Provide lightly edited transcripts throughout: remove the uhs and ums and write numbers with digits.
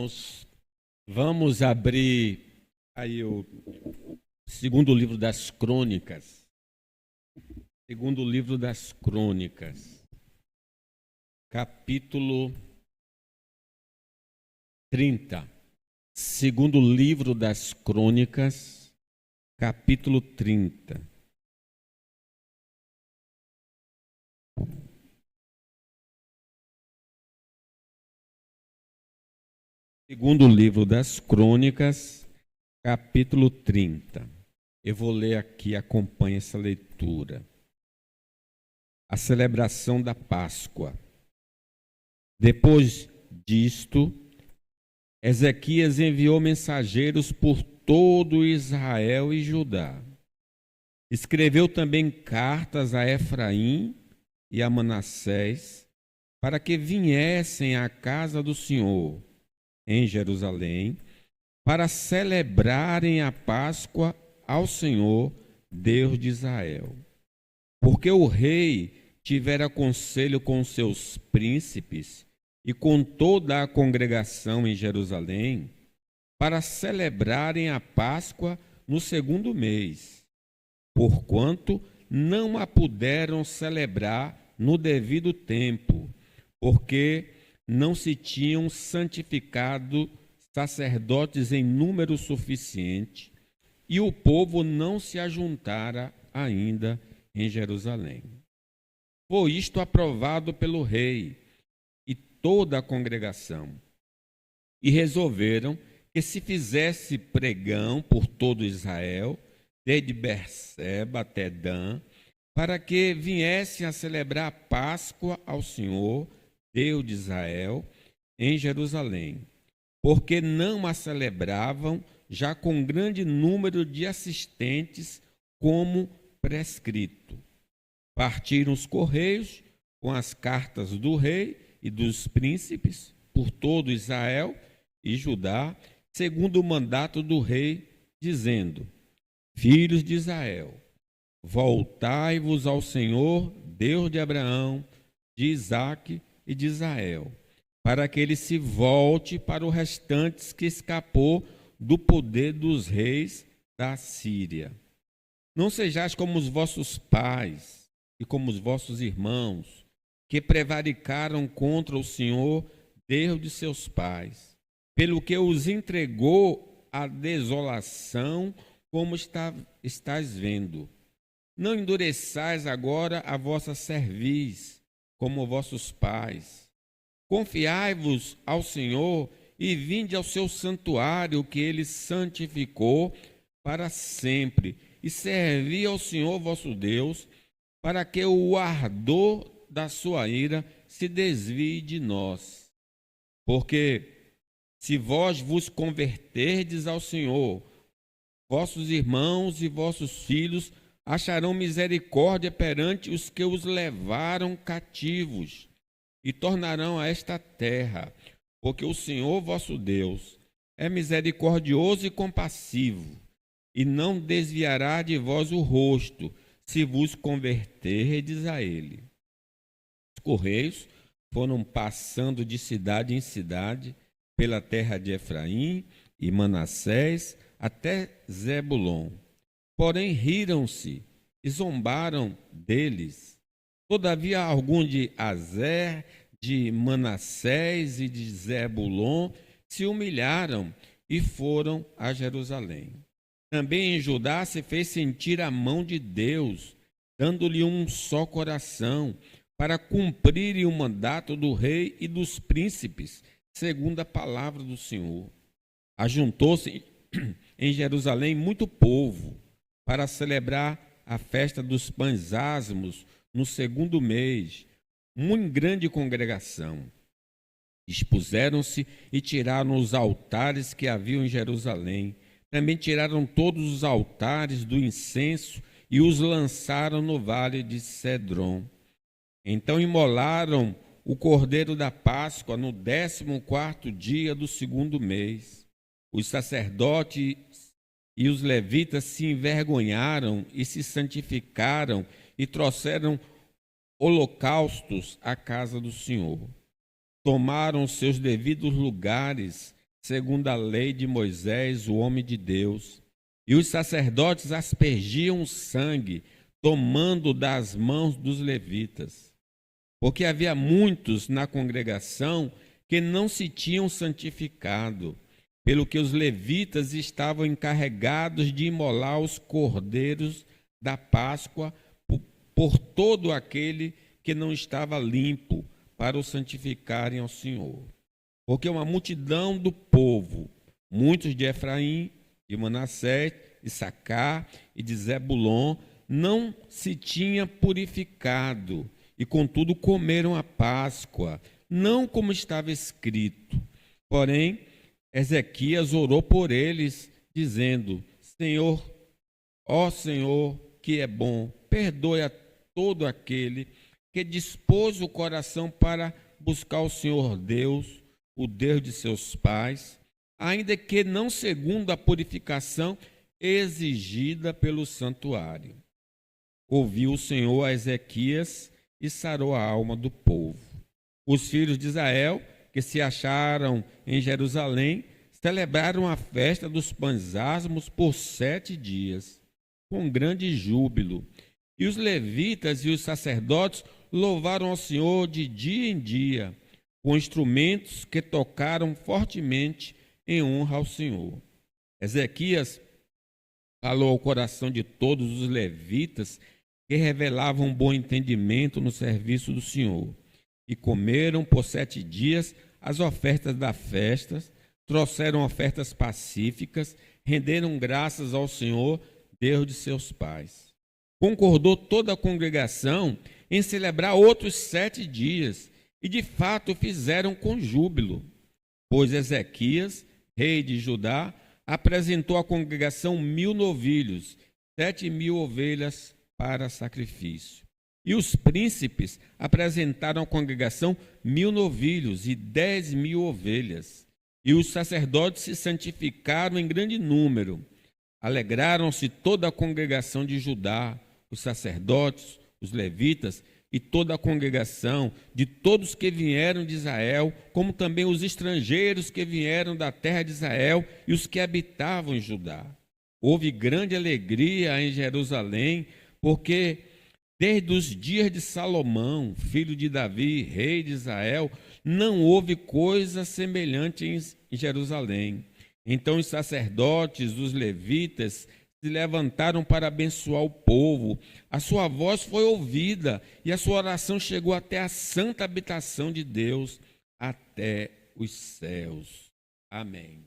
irmãos, vamos abrir aí o segundo livro das Crônicas. Segundo livro das Crônicas, capítulo 30. Segundo livro das Crônicas, capítulo 30. Segundo livro das Crônicas, capítulo 30. Eu vou ler aqui, acompanhe essa leitura. A celebração da Páscoa. Depois disto, Ezequias enviou mensageiros por todo Israel e Judá. Escreveu também cartas a Efraim e a Manassés, para que viessem à casa do Senhor, em Jerusalém, para celebrarem a Páscoa ao Senhor, Deus de Israel. Porque o rei tivera conselho com seus príncipes e com toda a congregação em Jerusalém, para celebrarem a Páscoa no segundo mês, porquanto não a puderam celebrar no devido tempo, porque não se tinham santificado sacerdotes em número suficiente, e o povo não se ajuntara ainda em Jerusalém. Foi isto aprovado pelo rei e toda a congregação, e resolveram que se fizesse pregão por todo Israel, desde Berseba até Dan, para que viessem a celebrar a Páscoa ao Senhor, Deus de Israel, em Jerusalém, porque não a celebravam já com grande número de assistentes, como prescrito. Partiram os correios com as cartas do rei e dos príncipes por todo Israel e Judá, segundo o mandato do rei, dizendo: Filhos de Israel, voltai-vos ao Senhor, Deus de Abraão, de Isaque e de Israel, para que ele se volte para o restante que escapou do poder dos reis da Síria. Não sejais como os vossos pais e como os vossos irmãos, que prevaricaram contra o Senhor, Deus de seus pais, pelo que os entregou à desolação, como estás vendo. Não endureçais agora a vossa cerviz, como vossos pais. Confiai-vos ao Senhor e vinde ao seu santuário, que ele santificou para sempre, e servi ao Senhor vosso Deus, para que o ardor da sua ira se desvie de nós. Porque se vós vos converterdes ao Senhor, vossos irmãos e vossos filhos acharão misericórdia perante os que os levaram cativos, e tornarão a esta terra, porque o Senhor vosso Deus é misericordioso e compassivo, e não desviará de vós o rosto, se vos converterdes a ele. Os correios foram passando de cidade em cidade, pela terra de Efraim e Manassés, até Zebulon. Porém riram-se e zombaram deles. Todavia alguns de Azer, de Manassés e de Zebulon se humilharam e foram a Jerusalém. Também em Judá se fez sentir a mão de Deus, dando-lhe um só coração, para cumprirem o mandato do rei e dos príncipes, segundo a palavra do Senhor. Ajuntou-se em Jerusalém muito povo, para celebrar a festa dos pães asmos no segundo mês, muito grande congregação. Dispuseram-se e tiraram os altares que haviam em Jerusalém. Também tiraram todos os altares do incenso e os lançaram no vale de Cedron. Então imolaram o cordeiro da Páscoa no 14º dia do segundo mês. Os sacerdotes e os levitas se envergonharam e se santificaram e trouxeram holocaustos à casa do Senhor. Tomaram seus devidos lugares, segundo a lei de Moisés, o homem de Deus. E os sacerdotes aspergiam o sangue, tomando das mãos dos levitas. Porque havia muitos na congregação que não se tinham santificado, pelo que os levitas estavam encarregados de imolar os cordeiros da Páscoa por todo aquele que não estava limpo, para o santificarem ao Senhor. Porque uma multidão do povo, muitos de Efraim, de Manassés, de Issacar e de Zebulon, não se tinha purificado, e contudo comeram a Páscoa, não como estava escrito. Porém, Ezequias orou por eles, dizendo: Senhor, ó Senhor, que é bom, perdoe a todo aquele que dispôs o coração para buscar o Senhor Deus, o Deus de seus pais, ainda que não segundo a purificação exigida pelo santuário. Ouviu o Senhor a Ezequias e sarou a alma do povo. Os filhos de Israel, que se acharam em Jerusalém, celebraram a festa dos pães asmos por 7 dias, com grande júbilo. E os levitas e os sacerdotes louvaram ao Senhor de dia em dia, com instrumentos que tocaram fortemente em honra ao Senhor. Ezequias falou ao coração de todos os levitas, que revelavam um bom entendimento no serviço do Senhor. E comeram por 7 dias as ofertas da festa, trouxeram ofertas pacíficas, renderam graças ao Senhor, Deus de seus pais. Concordou toda a congregação em celebrar outros 7 dias, e de fato fizeram com júbilo, pois Ezequias, rei de Judá, apresentou à congregação 1000 novilhos, 7.000 ovelhas para sacrifício. E os príncipes apresentaram à congregação 1000 novilhos e 10.000 ovelhas. E os sacerdotes se santificaram em grande número. Alegraram-se toda a congregação de Judá, os sacerdotes, os levitas e toda a congregação, de todos que vieram de Israel, como também os estrangeiros que vieram da terra de Israel e os que habitavam em Judá. Houve grande alegria em Jerusalém, porque desde os dias de Salomão, filho de Davi, rei de Israel, não houve coisa semelhante em Jerusalém. Então os sacerdotes, os levitas, se levantaram para abençoar o povo. A sua voz foi ouvida e a sua oração chegou até a santa habitação de Deus, até os céus. Amém.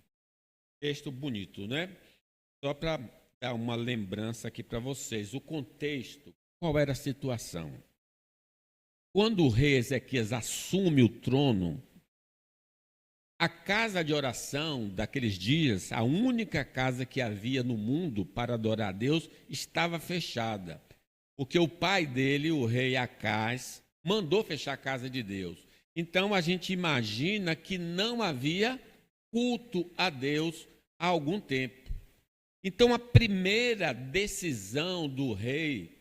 Texto bonito, né? Só para dar uma lembrança aqui para vocês, o contexto, qual era a situação? Quando o rei Ezequias assume o trono, a casa de oração daqueles dias, a única casa que havia no mundo para adorar a Deus, estava fechada. Porque o pai dele, o rei Acás, mandou fechar a casa de Deus. Então a gente imagina que não havia culto a Deus há algum tempo. Então a primeira decisão do rei,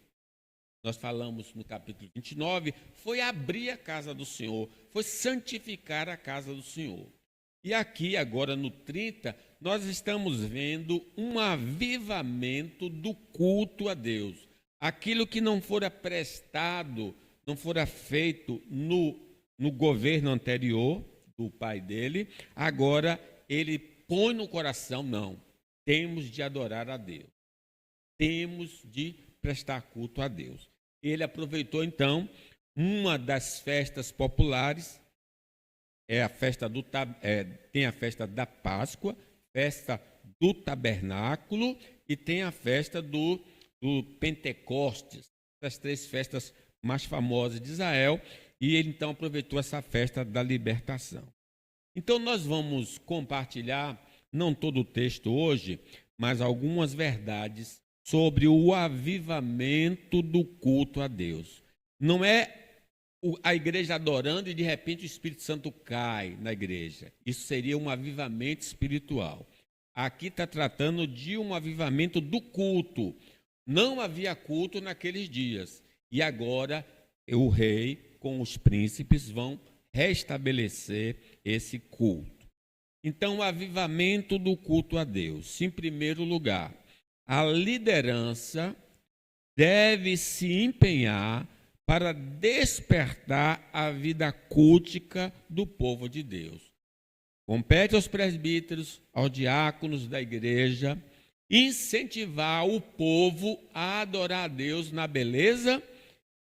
nós falamos no capítulo 29, foi abrir a casa do Senhor, foi santificar a casa do Senhor. E aqui, agora no 30, nós estamos vendo um avivamento do culto a Deus. Aquilo que não fora prestado, não fora feito no governo anterior do pai dele, agora ele põe no coração, não, temos de adorar a Deus. Temos de prestar culto a Deus. Ele aproveitou, então, uma das festas populares, tem a festa da Páscoa, festa do Tabernáculo e tem a festa do Pentecostes, as 3 festas mais famosas de Israel, e ele então aproveitou essa festa da libertação. Então nós vamos compartilhar, não todo o texto hoje, mas algumas verdades sobre o avivamento do culto a Deus. Não é a igreja adorando e de repente o Espírito Santo cai na igreja. Isso seria um avivamento espiritual. Aqui está tratando de um avivamento do culto. Não havia culto naqueles dias. E agora o rei com os príncipes vão restabelecer esse culto. Então, o avivamento do culto a Deus. Em primeiro lugar, a liderança deve se empenhar para despertar a vida cultica do povo de Deus. Compete aos presbíteros, aos diáconos da igreja, incentivar o povo a adorar a Deus na beleza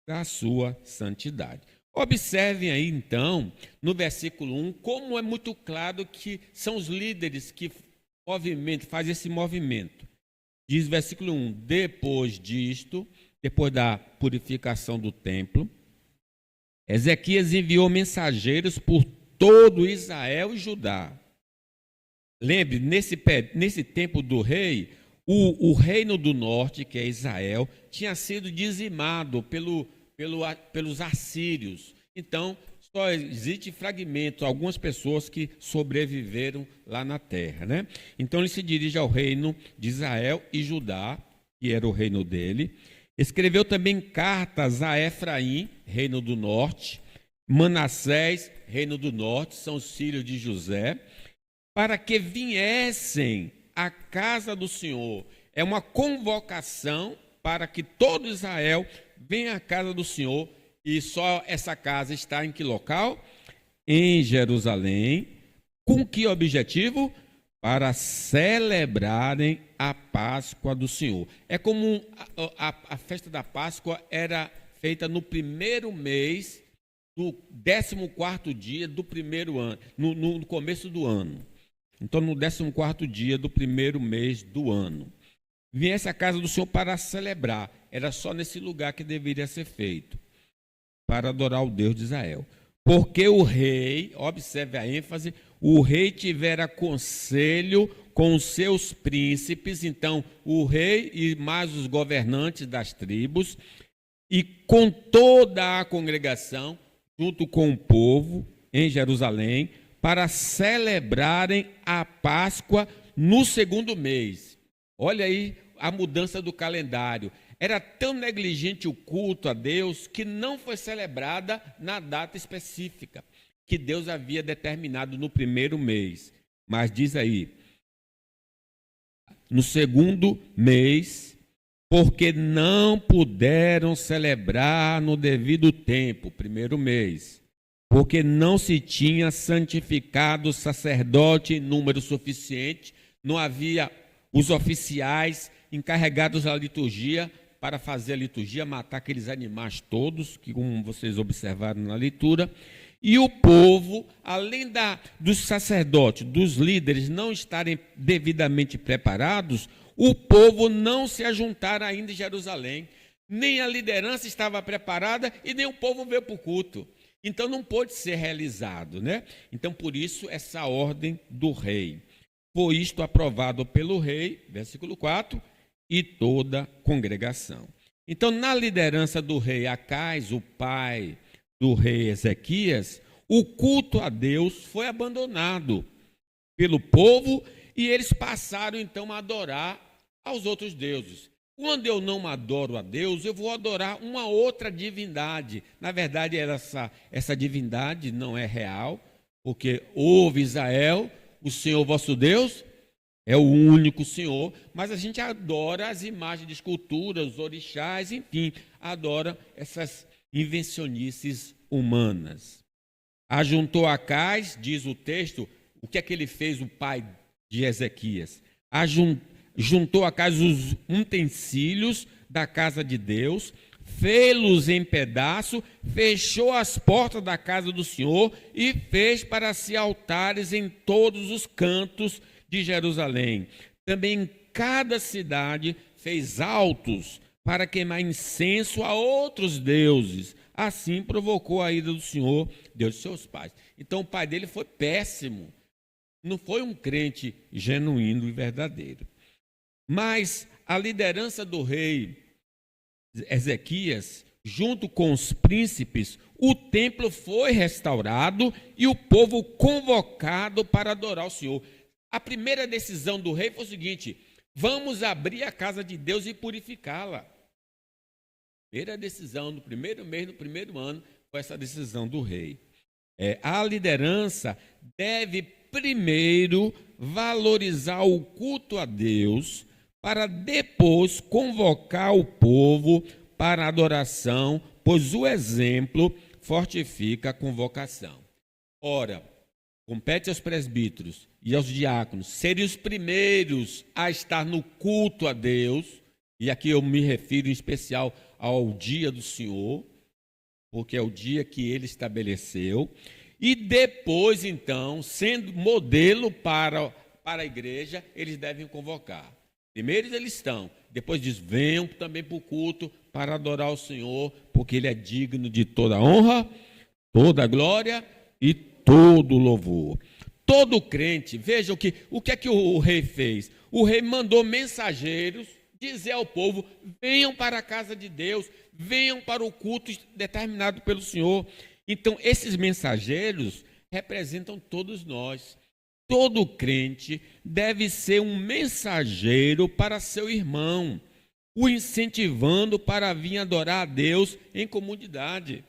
da sua santidade. Observem aí, então, no versículo 1, como é muito claro que são os líderes que fazem esse movimento. Diz versículo 1, depois disto, depois da purificação do templo, Ezequias enviou mensageiros por todo Israel e Judá. Lembre, nesse tempo do rei, o reino do norte, que é Israel, tinha sido dizimado pelos assírios. Então, só existe fragmentos, algumas pessoas que sobreviveram lá na terra, né? Então, ele se dirige ao reino de Israel e Judá, que era o reino dele. Escreveu também cartas a Efraim, reino do norte, Manassés, reino do norte, são os filhos de José, para que viessem à casa do Senhor. É uma convocação para que todo Israel venha à casa do Senhor, e só essa casa está em que local? Em Jerusalém. Com que objetivo? Para celebrarem a Páscoa do Senhor. É comum, a festa da Páscoa era feita no primeiro mês do 14º dia do primeiro ano, no começo do ano. Então, no 14º dia do primeiro mês do ano. Viesse à casa do Senhor para celebrar. Era só nesse lugar que deveria ser feito, para adorar o Deus de Israel. Porque o rei, observe a ênfase, o rei tivera conselho com os seus príncipes, então o rei e mais os governantes das tribos, e com toda a congregação, junto com o povo em Jerusalém, para celebrarem a Páscoa no segundo mês. Olha aí a mudança do calendário. Era tão negligente o culto a Deus que não foi celebrada na data específica que Deus havia determinado no primeiro mês. Mas diz aí, no segundo mês, porque não puderam celebrar no devido tempo, primeiro mês, porque não se tinha santificado o sacerdote em número suficiente, não havia os oficiais encarregados da liturgia para fazer a liturgia, matar aqueles animais todos, que como vocês observaram na leitura, e o povo, além dos sacerdotes, dos líderes não estarem devidamente preparados, o povo não se ajuntar ainda em Jerusalém, nem a liderança estava preparada e nem o povo veio para o culto. Então não pôde ser realizado, né? Então por isso essa ordem do rei. Foi isto aprovado pelo rei, versículo 4, e toda a congregação. Então, na liderança do rei Acais, o pai do rei Ezequias, o culto a Deus foi abandonado pelo povo e eles passaram então a adorar aos outros deuses. Quando eu não adoro a Deus, eu vou adorar uma outra divindade. Na verdade, essa divindade não é real, porque ouve Israel, o Senhor vosso Deus é o único Senhor, mas a gente adora as imagens de esculturas, os orixás, enfim, adora essas invencionices humanas. Ajuntou Acais, diz o texto, o que é que ele fez, o pai de Ezequias? Juntou Acais os utensílios da casa de Deus, fê-los em pedaço, fechou as portas da casa do Senhor e fez para si altares em todos os cantos de Jerusalém. Também em cada cidade fez altos para queimar incenso a outros deuses. Assim provocou a ira do Senhor, Deus de seus pais. Então o pai dele foi péssimo. Não foi um crente genuíno e verdadeiro. Mas a liderança do rei Ezequias, junto com os príncipes, o templo foi restaurado e o povo convocado para adorar o Senhor. A primeira decisão do rei foi o seguinte: vamos abrir a casa de Deus e purificá-la. Primeira decisão, no primeiro mês, no primeiro ano, foi essa decisão do rei. A liderança deve primeiro valorizar o culto a Deus, para depois convocar o povo para a adoração, pois o exemplo fortifica a convocação. Ora, compete aos presbíteros e aos diáconos serem os primeiros a estar no culto a Deus, e aqui eu me refiro em especial ao dia do Senhor, porque é o dia que ele estabeleceu, e depois, então, sendo modelo para a igreja, eles devem convocar. Primeiro eles estão, depois diz, venham também para o culto para adorar o Senhor, porque ele é digno de toda honra, toda glória e todo louvor. Todo crente, veja o que é que o rei fez. O rei mandou mensageiros dizer ao povo, venham para a casa de Deus, venham para o culto determinado pelo Senhor. Então, esses mensageiros representam todos nós. Todo crente deve ser um mensageiro para seu irmão, o incentivando para vir adorar a Deus em comunidade.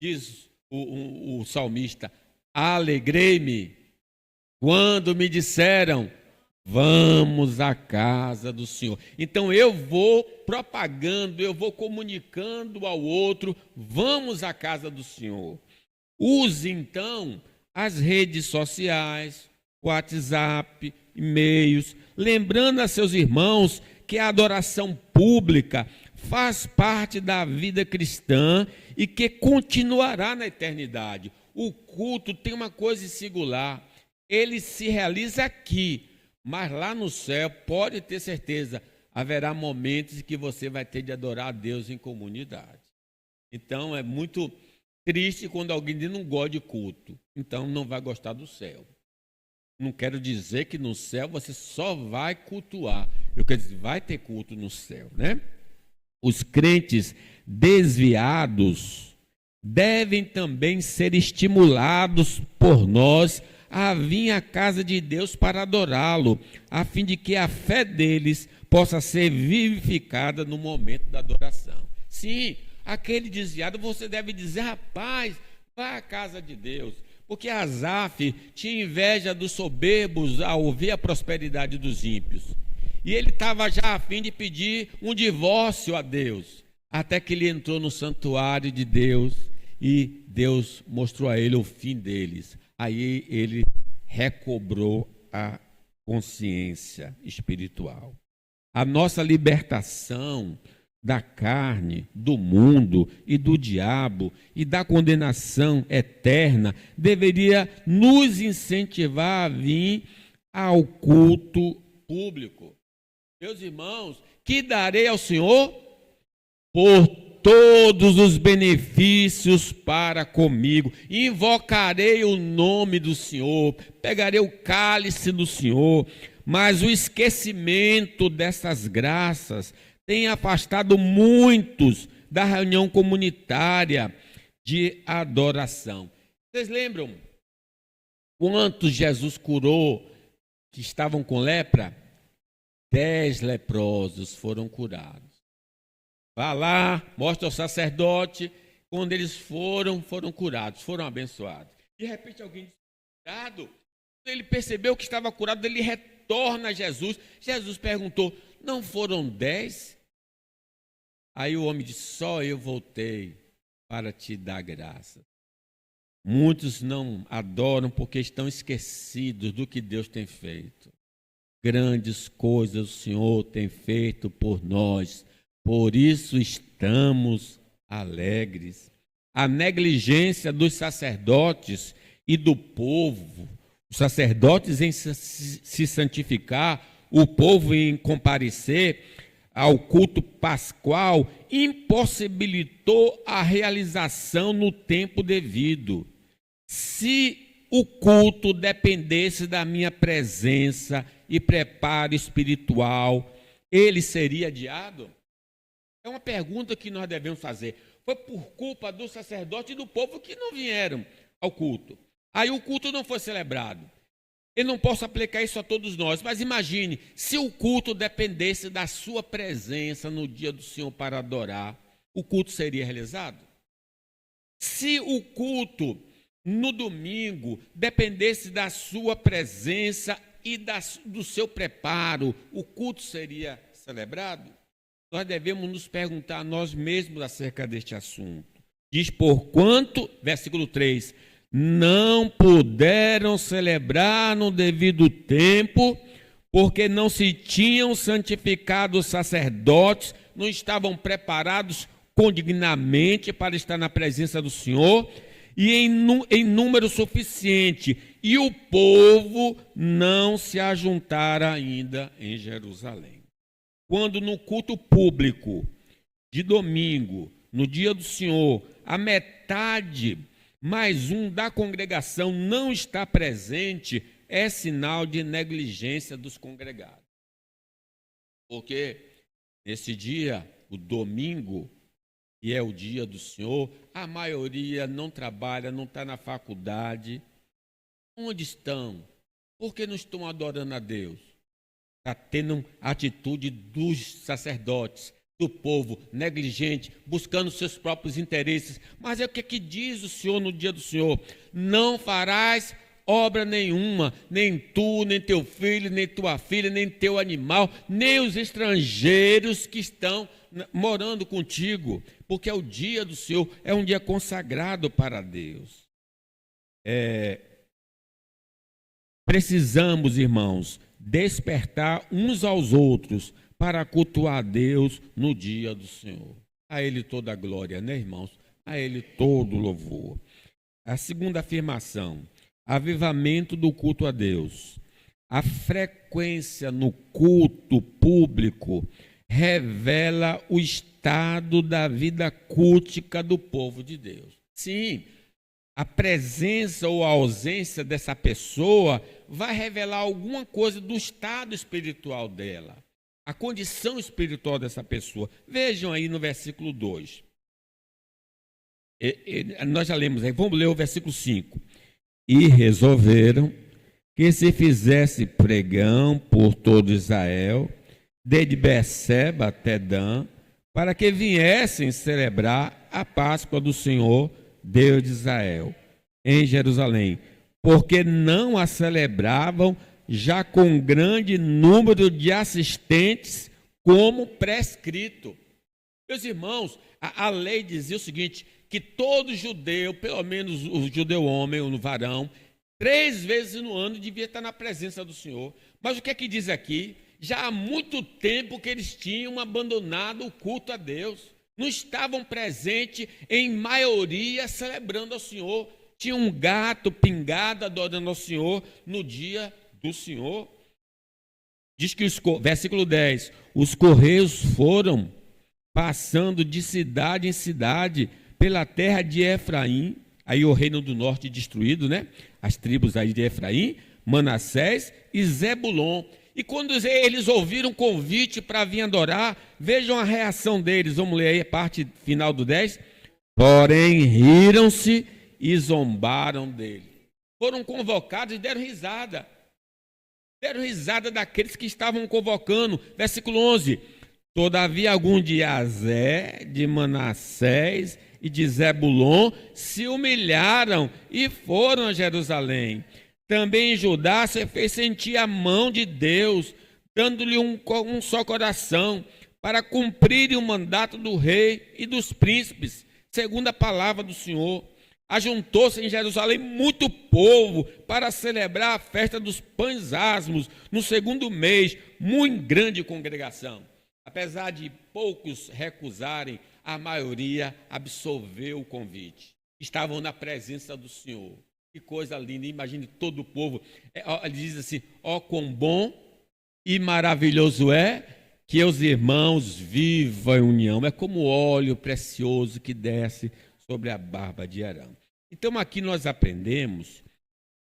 Diz o salmista, alegrei-me quando me disseram, vamos à casa do Senhor. Então eu vou propagando, eu vou comunicando ao outro, vamos à casa do Senhor. Use então as redes sociais, WhatsApp, e-mails, lembrando a seus irmãos que a adoração pública faz parte da vida cristã e que continuará na eternidade. O culto tem uma coisa singular, ele se realiza aqui, mas lá no céu, pode ter certeza, haverá momentos em que você vai ter de adorar a Deus em comunidade. Então, é muito triste quando alguém diz não gosta de culto, então não vai gostar do céu. Não quero dizer que no céu você só vai cultuar, eu quero dizer, vai ter culto no céu, né? Os crentes desviados devem também ser estimulados por nós a vir à casa de Deus para adorá-lo, a fim de que a fé deles possa ser vivificada no momento da adoração. Sim, aquele desviado, você deve dizer, rapaz, vá à casa de Deus, porque Asaf tinha inveja dos soberbos ao ver a prosperidade dos ímpios, e ele estava já a fim de pedir um divórcio a Deus, até que ele entrou no santuário de Deus, e Deus mostrou a ele o fim deles. Aí ele recobrou a consciência espiritual. A nossa libertação da carne, do mundo e do diabo e da condenação eterna deveria nos incentivar a vir ao culto público. Meus irmãos, que darei ao Senhor por todos os benefícios para comigo, invocarei o nome do Senhor, pegarei o cálice do Senhor, mas o esquecimento dessas graças tem afastado muitos da reunião comunitária de adoração. Vocês lembram quantos Jesus curou que estavam com lepra? 10 leprosos foram curados. Vá lá, mostra ao sacerdote, quando eles foram curados, foram abençoados. De repente alguém disse, curado, ele percebeu que estava curado, ele retorna a Jesus. Jesus perguntou, não foram 10? Aí o homem disse, só eu voltei para te dar graça. Muitos não adoram porque estão esquecidos do que Deus tem feito. Grandes coisas o Senhor tem feito por nós, por isso estamos alegres. A negligência dos sacerdotes e do povo, os sacerdotes em se santificar, o povo em comparecer ao culto pascual, impossibilitou a realização no tempo devido. Se o culto dependesse da minha presença e preparo espiritual, ele seria adiado? É uma pergunta que nós devemos fazer. Foi por culpa do sacerdote e do povo que não vieram ao culto. Aí o culto não foi celebrado. Eu não posso aplicar isso a todos nós, mas imagine, se o culto dependesse da sua presença no dia do Senhor para adorar, o culto seria realizado? Se o culto no domingo dependesse da sua presença e do seu preparo, o culto seria celebrado? Nós devemos nos perguntar a nós mesmos acerca deste assunto. Diz, porquanto, versículo 3, não puderam celebrar no devido tempo, porque não se tinham santificado os sacerdotes, não estavam preparados condignamente para estar na presença do Senhor, e em número suficiente, e o povo não se ajuntara ainda em Jerusalém. Quando no culto público de domingo, no dia do Senhor, a metade mais um da congregação não está presente, é sinal de negligência dos congregados. Porque nesse dia, o domingo, e é o dia do Senhor, a maioria não trabalha, não está na faculdade. Onde estão? Por que não estão adorando a Deus? Está tendo atitude dos sacerdotes, do povo negligente, buscando seus próprios interesses. Mas é o que diz o Senhor no dia do Senhor? Não farás obra nenhuma, nem tu, nem teu filho, nem tua filha, nem teu animal, nem os estrangeiros que estão morando contigo, porque é o dia do Senhor, é um dia consagrado para Deus. Precisamos, irmãos, despertar uns aos outros para cultuar a Deus no dia do Senhor. A Ele toda a glória, né, irmãos? A Ele todo o louvor. A segunda afirmação, avivamento do culto a Deus. A frequência no culto público revela o estado da vida cultica do povo de Deus. Sim, a presença ou a ausência dessa pessoa vai revelar alguma coisa do estado espiritual dela, a condição espiritual dessa pessoa. Vejam aí no versículo 2. Nós já lemos aí, vamos ler o versículo 5. E resolveram que se fizesse pregão por todo Israel, desde Berseba até Dan, para que viessem celebrar a Páscoa do Senhor, Deus de Israel, em Jerusalém, porque não a celebravam já com grande número de assistentes, como prescrito. Meus irmãos, a lei dizia o seguinte, que todo judeu, pelo menos o judeu homem ou no varão, 3 vezes no ano devia estar na presença do Senhor. Mas o que é que diz aqui? Já há muito tempo que eles tinham abandonado o culto a Deus. Não estavam presentes em maioria celebrando ao Senhor. Tinha um gato pingado adorando ao Senhor no dia do Senhor. Diz que, versículo 10, os correios foram passando de cidade em cidade pela terra de Efraim, aí o reino do norte destruído, né? As tribos aí de Efraim, Manassés e Zebulon. E quando eles ouviram o convite para vir adorar, vejam a reação deles. Vamos ler aí a parte final do 10. Porém, riram-se e zombaram dele. Foram convocados e deram risada. Deram risada daqueles que estavam convocando. Versículo 11. Todavia, algum de Azé, de Manassés e de Zebulon se humilharam e foram a Jerusalém. Também em Judá se fez sentir a mão de Deus, dando-lhe um só coração, para cumprirem o mandato do rei e dos príncipes, segundo a palavra do Senhor. Ajuntou-se em Jerusalém muito povo para celebrar a festa dos pães asmos, no 2º mês, muito grande congregação. Apesar de poucos recusarem, a maioria absolveu o convite. Estavam na presença do Senhor. Que coisa linda, imagine todo o povo. Ele diz assim, ó quão bom e maravilhoso é que os irmãos vivam em união. É como óleo precioso que desce sobre a barba de Arão. Então aqui nós aprendemos,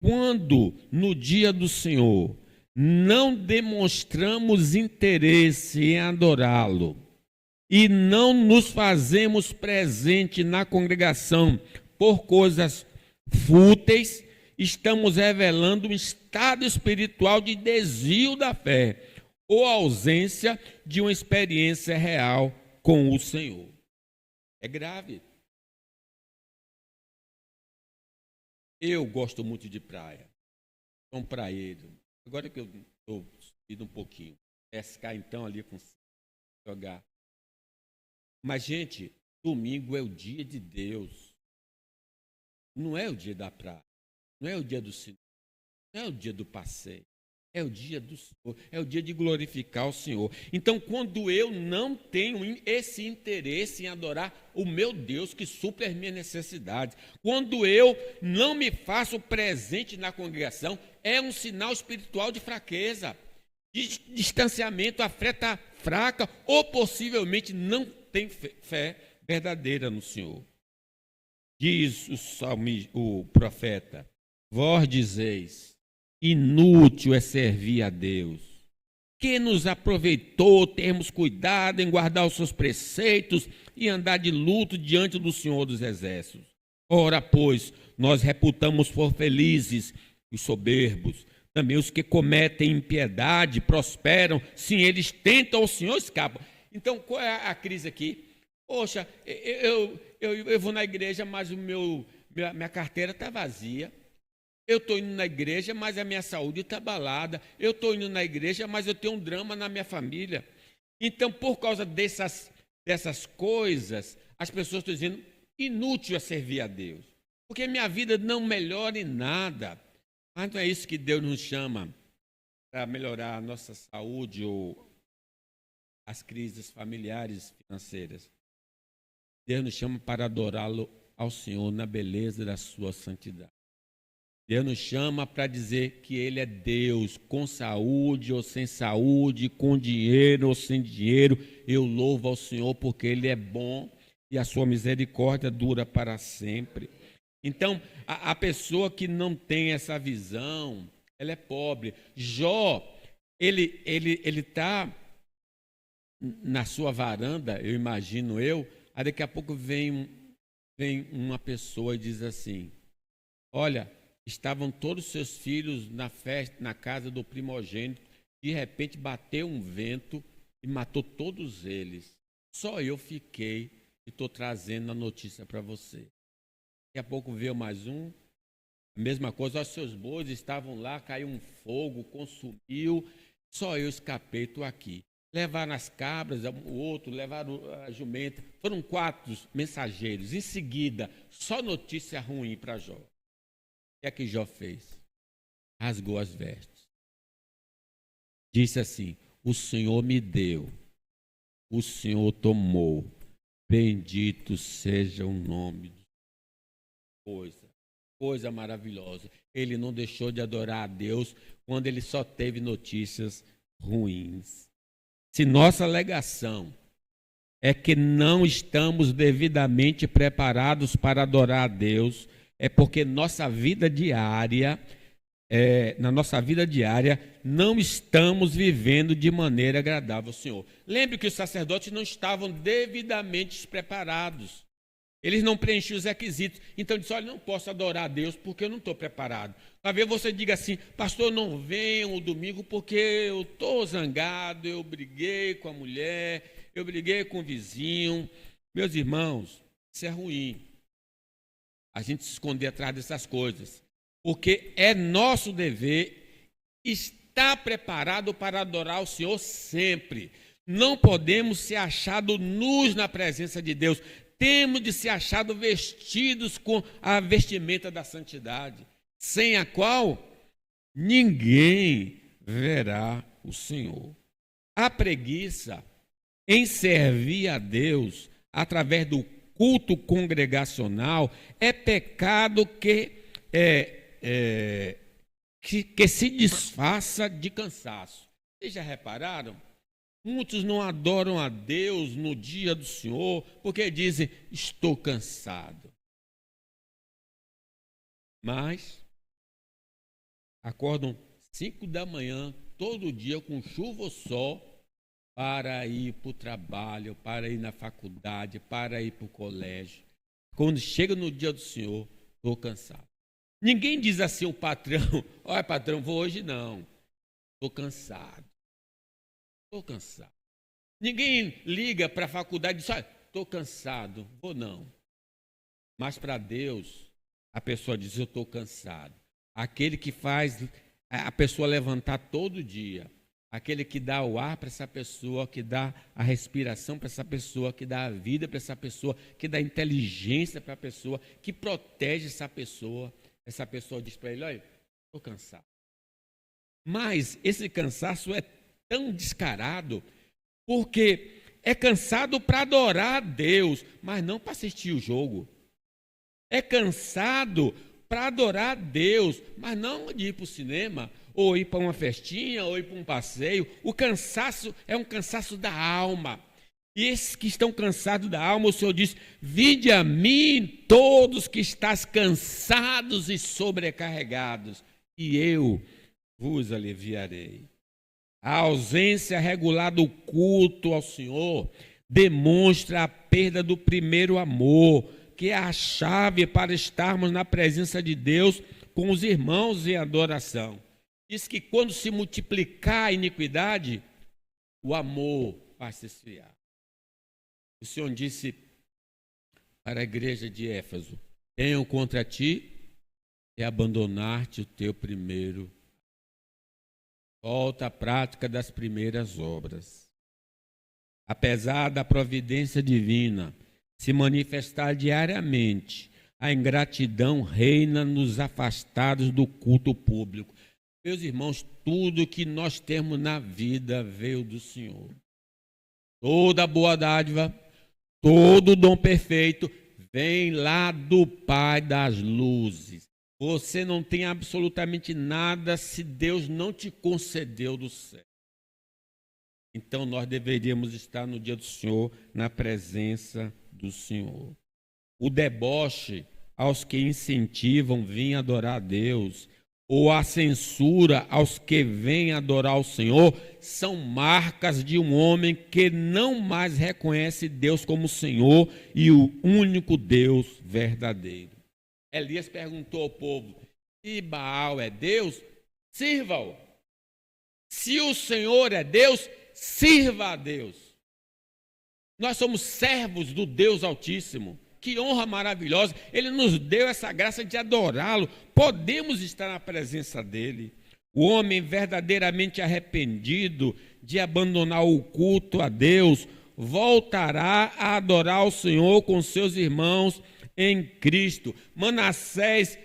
quando no dia do Senhor não demonstramos interesse em adorá-lo e não nos fazemos presente na congregação por coisas fúteis, estamos revelando um estado espiritual de desvio da fé ou ausência de uma experiência real com o Senhor. É grave. Eu gosto muito de praia. Sou um praieiro. Agora que eu estou subindo um pouquinho. Pescar então ali com jogar. Mas, gente, domingo é o dia de Deus. Não é o dia da praia. Não é o dia do cinema. Não é o dia do passeio. É o dia do Senhor. É o dia de glorificar o Senhor. Então, quando eu não tenho esse interesse em adorar o meu Deus que supre as minhas necessidades, quando eu não me faço presente na congregação, é um sinal espiritual de fraqueza, de distanciamento. A fé está fraca ou possivelmente não tem fé verdadeira no Senhor. Diz o profeta: vós dizeis, inútil é servir a Deus. Que nos aproveitou termos cuidado em guardar os seus preceitos e andar de luto diante do Senhor dos Exércitos. Ora, pois, nós reputamos por felizes os soberbos. Também os que cometem impiedade prosperam. Sim, eles tentam, o Senhor escapa. Então, qual é a crise aqui? Poxa, eu vou na igreja, mas minha carteira está vazia. Eu estou indo na igreja, mas a minha saúde está abalada. Eu estou indo na igreja, mas eu tenho um drama na minha família. Então, por causa dessas coisas, as pessoas estão dizendo, inútil é servir a Deus. Porque minha vida não melhora em nada. Mas não é isso que Deus nos chama para melhorar a nossa saúde ou as crises familiares financeiras. Deus nos chama para adorá-lo ao Senhor na beleza da sua santidade. Deus nos chama para dizer que Ele é Deus, com saúde ou sem saúde, com dinheiro ou sem dinheiro. Eu louvo ao Senhor porque Ele é bom e a sua misericórdia dura para sempre. Então, a pessoa que não tem essa visão, ela é pobre. Jó, ele está na sua varanda, eu imagino aí daqui a pouco vem uma pessoa e diz assim, olha, estavam todos os seus filhos na festa, na casa do primogênito, de repente bateu um vento e matou todos eles. Só eu fiquei e estou trazendo a notícia para você. Daqui a pouco veio mais um, a mesma coisa, os seus bois estavam lá, caiu um fogo, consumiu, só eu escapei, estou aqui. Levaram as cabras, o outro, levaram a jumenta, foram 4 mensageiros. Em seguida, só notícia ruim para Jó. O que é que Jó fez? Rasgou as vestes. Disse assim, o Senhor me deu, o Senhor tomou, bendito seja o nome do coisa maravilhosa. Ele não deixou de adorar a Deus quando ele só teve notícias ruins. Se nossa alegação é que não estamos devidamente preparados para adorar a Deus, é porque na nossa vida diária não estamos vivendo de maneira agradável ao Senhor. Lembre que os sacerdotes não estavam devidamente preparados. Eles não preenchiam os requisitos. Então, disse, olha, não posso adorar a Deus porque eu não estou preparado. Talvez você diga assim, pastor, não venham o domingo porque eu estou zangado, eu briguei com a mulher, eu briguei com o vizinho. Meus irmãos, isso é ruim. A gente se esconder atrás dessas coisas. Porque é nosso dever estar preparado para adorar o Senhor sempre. Não podemos ser achados nus na presença de Deus. Temos de ser achados vestidos com a vestimenta da santidade, sem a qual ninguém verá o Senhor. A preguiça em servir a Deus através do culto congregacional é pecado que se disfarça de cansaço. Vocês já repararam? Muitos não adoram a Deus no dia do Senhor, porque dizem, estou cansado. Mas acordam 5 da manhã, todo dia, com chuva ou sol, para ir para o trabalho, para ir na faculdade, para ir para o colégio. Quando chega no dia do Senhor, estou cansado. Ninguém diz assim ao patrão, olha patrão, vou hoje não, estou cansado. Estou cansado. Ninguém liga para a faculdade e diz, olha, estou cansado, vou não. Mas para Deus, A pessoa diz, eu estou cansado. Aquele que faz a pessoa levantar todo dia. Aquele que dá o ar para essa pessoa, que dá a respiração para essa pessoa, que dá a vida para essa pessoa, que dá inteligência para a pessoa, que protege essa pessoa. Essa pessoa diz para ele, olha, estou cansado. Mas esse cansaço é tão descarado, porque é cansado para adorar a Deus, mas não para assistir o jogo. É cansado para adorar a Deus, mas não de ir para o cinema, ou ir para uma festinha, ou ir para um passeio. O cansaço é um cansaço da alma. E esses que estão cansados da alma, o Senhor diz, vinde a mim todos que estás cansados e sobrecarregados, e eu vos aliviarei. A ausência regular do culto ao Senhor demonstra a perda do primeiro amor, que é a chave para estarmos na presença de Deus com os irmãos em adoração. Diz que quando se multiplicar a iniquidade, o amor vai se esfriar. O Senhor disse para a igreja de Éfeso, tenho contra ti e abandonar-te o teu primeiro. Volta à prática das primeiras obras. Apesar da providência divina se manifestar diariamente, a ingratidão reina nos afastados do culto público. Meus irmãos, tudo que nós temos na vida veio do Senhor. Toda boa dádiva, todo dom perfeito vem lá do Pai das luzes. Você não tem absolutamente nada se Deus não te concedeu do céu. Então nós deveríamos estar no dia do Senhor, na presença do Senhor. O deboche aos que incentivam vir adorar a Deus, ou a censura aos que vêm adorar o Senhor, são marcas de um homem que não mais reconhece Deus como Senhor e o único Deus verdadeiro. Elias perguntou ao povo, se Baal é Deus, sirva-o. Se o Senhor é Deus, sirva a Deus. Nós somos servos do Deus Altíssimo. Que honra maravilhosa. Ele nos deu essa graça de adorá-lo. Podemos estar na presença dele. O homem verdadeiramente arrependido de abandonar o culto a Deus voltará a adorar o Senhor com seus irmãos em Cristo. Manassés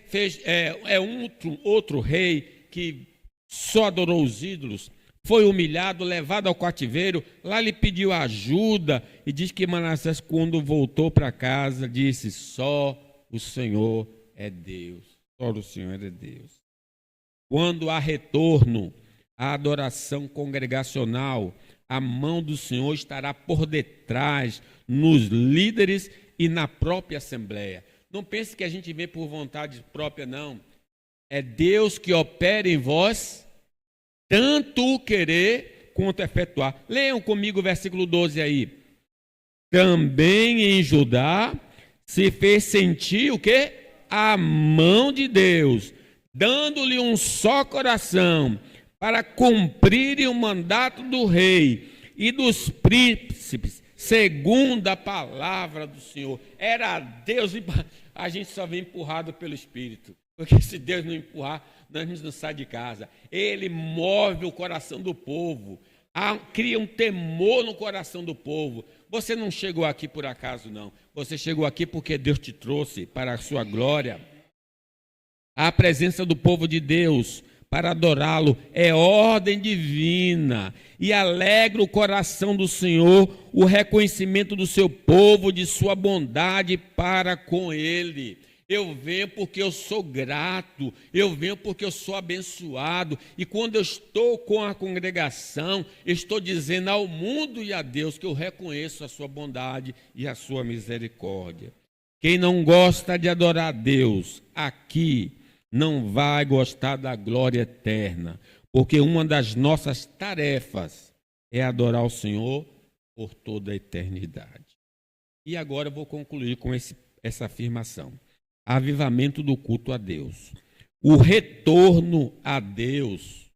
outro rei que só adorou os ídolos. Foi humilhado, levado ao cativeiro, lá ele pediu ajuda e diz que Manassés, quando voltou para casa, disse, só o Senhor é Deus, só o Senhor é Deus. Quando há retorno à adoração congregacional, a mão do Senhor estará por detrás, nos líderes e na própria assembleia. Não pense que a gente vem por vontade própria, não. É Deus que opera em vós, tanto o querer quanto efetuar. Leiam comigo o versículo 12 aí. Também em Judá se fez sentir o quê? A mão de Deus, dando-lhe um só coração, para cumprirem o mandato do rei e dos príncipes, segundo a palavra do Senhor. Era Deus, a gente só vem empurrado pelo Espírito, porque se Deus não empurrar, nós não saímos de casa. Ele move o coração do povo, cria um temor no coração do povo. Você não chegou aqui por acaso, não. Você chegou aqui porque Deus te trouxe para a sua glória. A presença do povo de Deus para adorá-lo é ordem divina e alegra o coração do Senhor o reconhecimento do seu povo, de sua bondade para com ele. Eu venho porque eu sou grato, eu venho porque eu sou abençoado, e quando eu estou com a congregação, estou dizendo ao mundo e a Deus que eu reconheço a sua bondade e a sua misericórdia. Quem não gosta de adorar a Deus aqui, não vai gostar da glória eterna, porque uma das nossas tarefas é adorar o Senhor por toda a eternidade. E agora eu vou concluir com essa afirmação. Avivamento do culto a Deus. O retorno a Deus,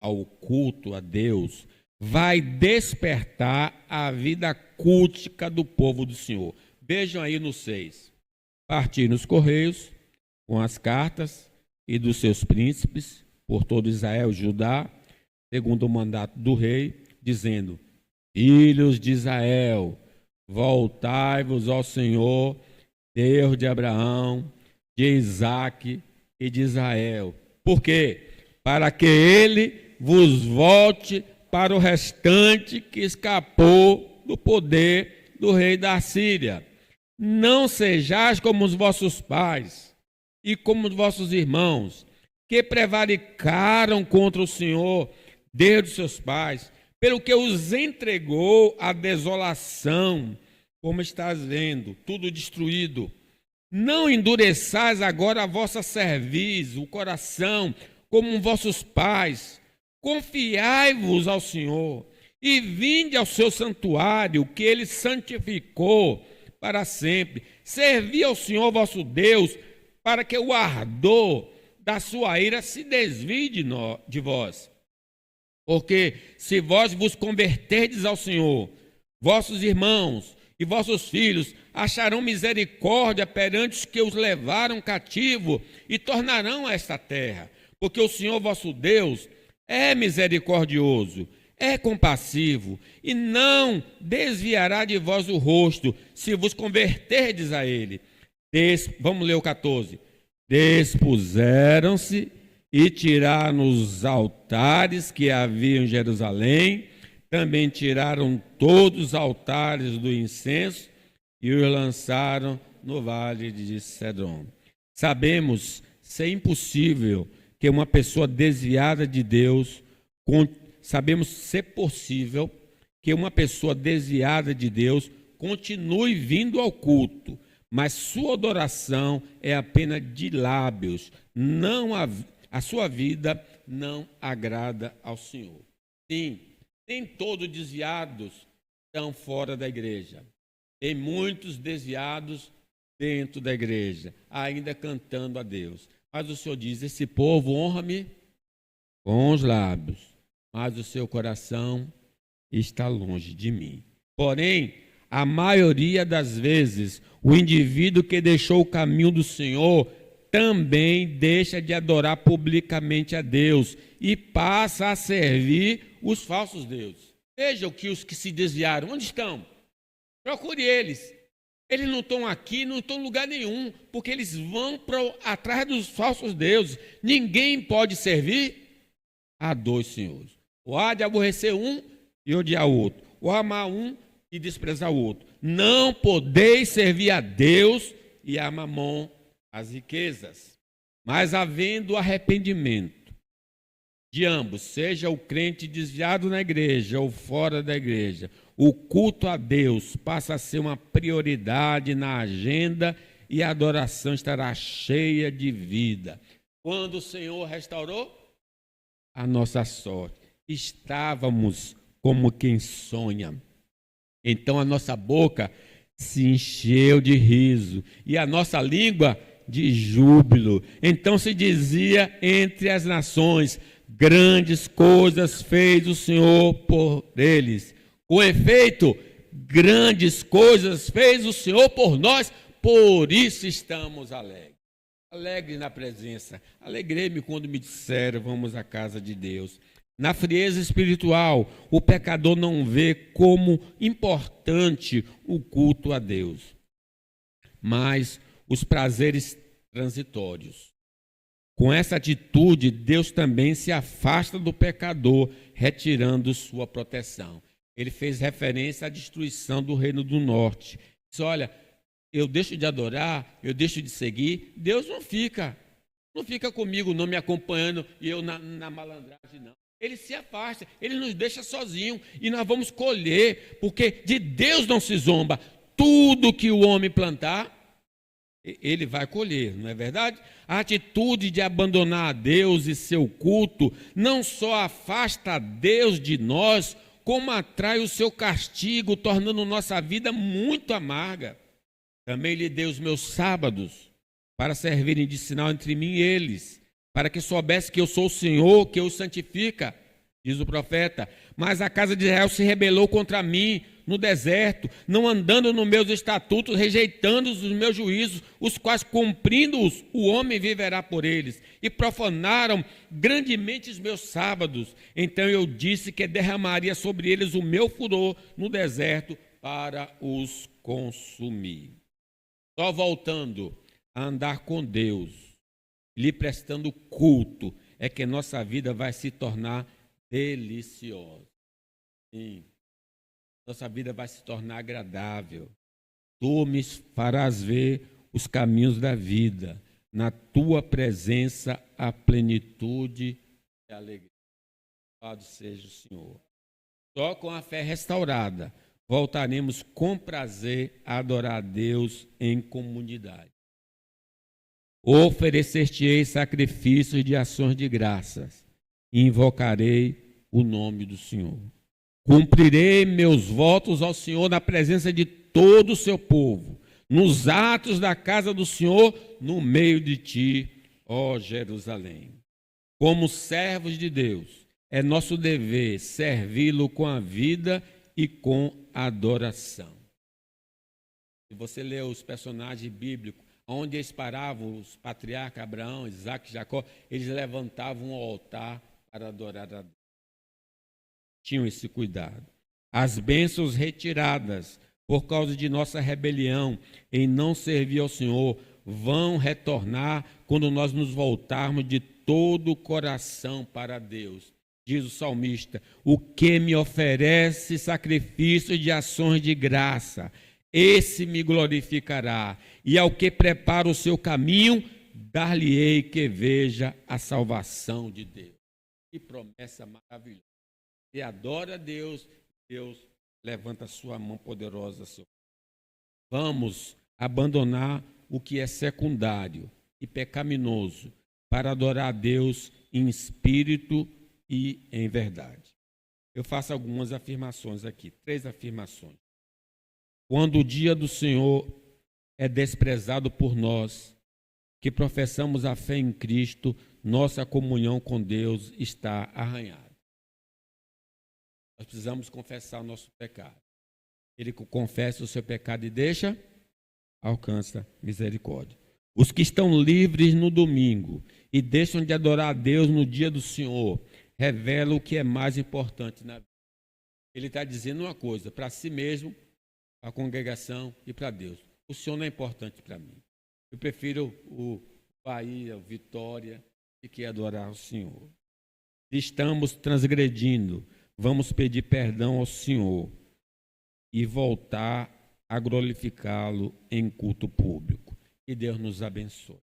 ao culto a Deus, vai despertar a vida cultica do povo do Senhor. Vejam aí no 6. partir nos correios com as cartas e dos seus príncipes por todo Israel e Judá, segundo o mandato do rei, dizendo: filhos de Israel, voltai-vos ao Senhor, Deus de Abraão, de Isaque e de Israel. Por quê? Para que ele vos volte para o restante que escapou do poder do rei da Síria. Não sejais como os vossos pais e como os vossos irmãos, que prevaricaram contra o Senhor, Deus de seus pais, pelo que os entregou à desolação, como estás vendo, tudo destruído. Não endureçais agora a vossa cerviz, o coração, como vossos pais. Confiai-vos ao Senhor e vinde ao seu santuário, que ele santificou para sempre. Servi ao Senhor vosso Deus, para que o ardor da sua ira se desvie de vós. Porque se vós vos converterdes ao Senhor, vossos irmãos e vossos filhos acharão misericórdia perante os que os levaram cativo e tornarão a esta terra. Porque o Senhor vosso Deus é misericordioso, é compassivo e não desviará de vós o rosto se vos converterdes a ele. Vamos ler o 14. Despuseram-se e tiraram os altares que havia em Jerusalém, também tiraram todos os altares do incenso e os lançaram no vale de Cedron. Sabemos ser impossível que uma pessoa desviada de Deus, sabemos ser possível que uma pessoa desviada de Deus continue vindo ao culto, mas sua adoração é apenas de lábios, a sua vida não agrada ao Senhor. Sim, nem todos desviados estão fora da igreja. Tem muitos desviados dentro da igreja, ainda cantando a Deus. Mas o Senhor diz: esse povo honra-me com os lábios, mas o seu coração está longe de mim. Porém, a maioria das vezes, o indivíduo que deixou o caminho do Senhor também deixa de adorar publicamente a Deus e passa a servir os falsos deuses. Veja que os que se desviaram, onde estão? Procure eles. Eles não estão aqui, não estão em lugar nenhum, porque eles vão atrás dos falsos deuses. Ninguém pode servir a dois senhores. Ou há de aborrecer um e odiar o outro, ou amar um e desprezar o outro. Não podeis servir a Deus e a Mamon, as riquezas. Mas havendo arrependimento de ambos, seja o crente desviado na igreja ou fora da igreja, o culto a Deus passa a ser uma prioridade na agenda e a adoração estará cheia de vida. Quando o Senhor restaurou a nossa sorte, estávamos como quem sonha. Então a nossa boca se encheu de riso e a nossa língua de júbilo. Então se dizia entre as nações: grandes coisas fez o Senhor por eles. Com efeito, grandes coisas fez o Senhor por nós, por isso estamos alegres. Alegre na presença. Alegrei-me quando me disseram: vamos à casa de Deus. Na frieza espiritual, o pecador não vê como importante o culto a Deus, mas os prazeres transitórios. Com essa atitude, Deus também se afasta do pecador, retirando sua proteção. Ele fez referência à destruição do reino do norte. Diz: olha, eu deixo de adorar, eu deixo de seguir, Deus não fica comigo, não me acompanhando e eu na malandragem, não. Ele se afasta, ele nos deixa sozinho e nós vamos colher, porque de Deus não se zomba. Tudo que o homem plantar, ele vai colher, não é verdade? A atitude de abandonar a Deus e seu culto não só afasta a Deus de nós, como atrai o seu castigo, tornando nossa vida muito amarga. Também lhe dei os meus sábados para servirem de sinal entre mim e eles, para que soubesse que eu sou o Senhor, que os santifica, diz o profeta. Mas a casa de Israel se rebelou contra mim, no deserto, não andando nos meus estatutos, rejeitando os meus juízos, os quais, cumprindo-os, o homem viverá por eles, e profanaram grandemente os meus sábados. Então eu disse que derramaria sobre eles o meu furor no deserto para os consumir. Só voltando a andar com Deus, lhe prestando culto, é que nossa vida vai se tornar deliciosa. Sim. Nossa vida vai se tornar agradável. Tu me farás ver os caminhos da vida. Na tua presença a plenitude e a alegria. Louvado seja o Senhor. Só com a fé restaurada voltaremos com prazer a adorar a Deus em comunidade. Oferecer-te-ei sacrifícios de ações de graças e invocarei o nome do Senhor. Cumprirei meus votos ao Senhor na presença de todo o seu povo, nos atos da casa do Senhor, no meio de ti, ó Jerusalém. Como servos de Deus, é nosso dever servi-lo com a vida e com adoração. Se você lê os personagens bíblicos, onde eles paravam, os patriarcas Abraão, Isaac e Jacó, eles levantavam um altar para adorar a Deus. Tinham esse cuidado. As bênçãos retiradas por causa de nossa rebelião em não servir ao Senhor vão retornar quando nós nos voltarmos de todo o coração para Deus. Diz o salmista: o que me oferece sacrifício de ações de graça, esse me glorificará, e ao que prepara o seu caminho, dar-lhe-ei que veja a salvação de Deus. Que promessa maravilhosa. Você adora a Deus, Deus levanta a sua mão poderosa. Vamos abandonar o que é secundário e pecaminoso para adorar a Deus em espírito e em verdade. Eu faço algumas afirmações aqui, 3 afirmações. Quando o dia do Senhor é desprezado por nós, que professamos a fé em Cristo, nossa comunhão com Deus está arranhada. Nós precisamos confessar o nosso pecado. Ele que confessa o seu pecado e deixa, alcança misericórdia. Os que estão livres no domingo e deixam de adorar a Deus no dia do Senhor, revelam o que é mais importante na vida. Ele está dizendo uma coisa, para si mesmo, para a congregação e para Deus. O Senhor não é importante para mim. Eu prefiro o Bahia, o Vitória, que quer adorar o Senhor. Se estamos transgredindo, vamos pedir perdão ao Senhor e voltar a glorificá-lo em culto público. Que Deus nos abençoe.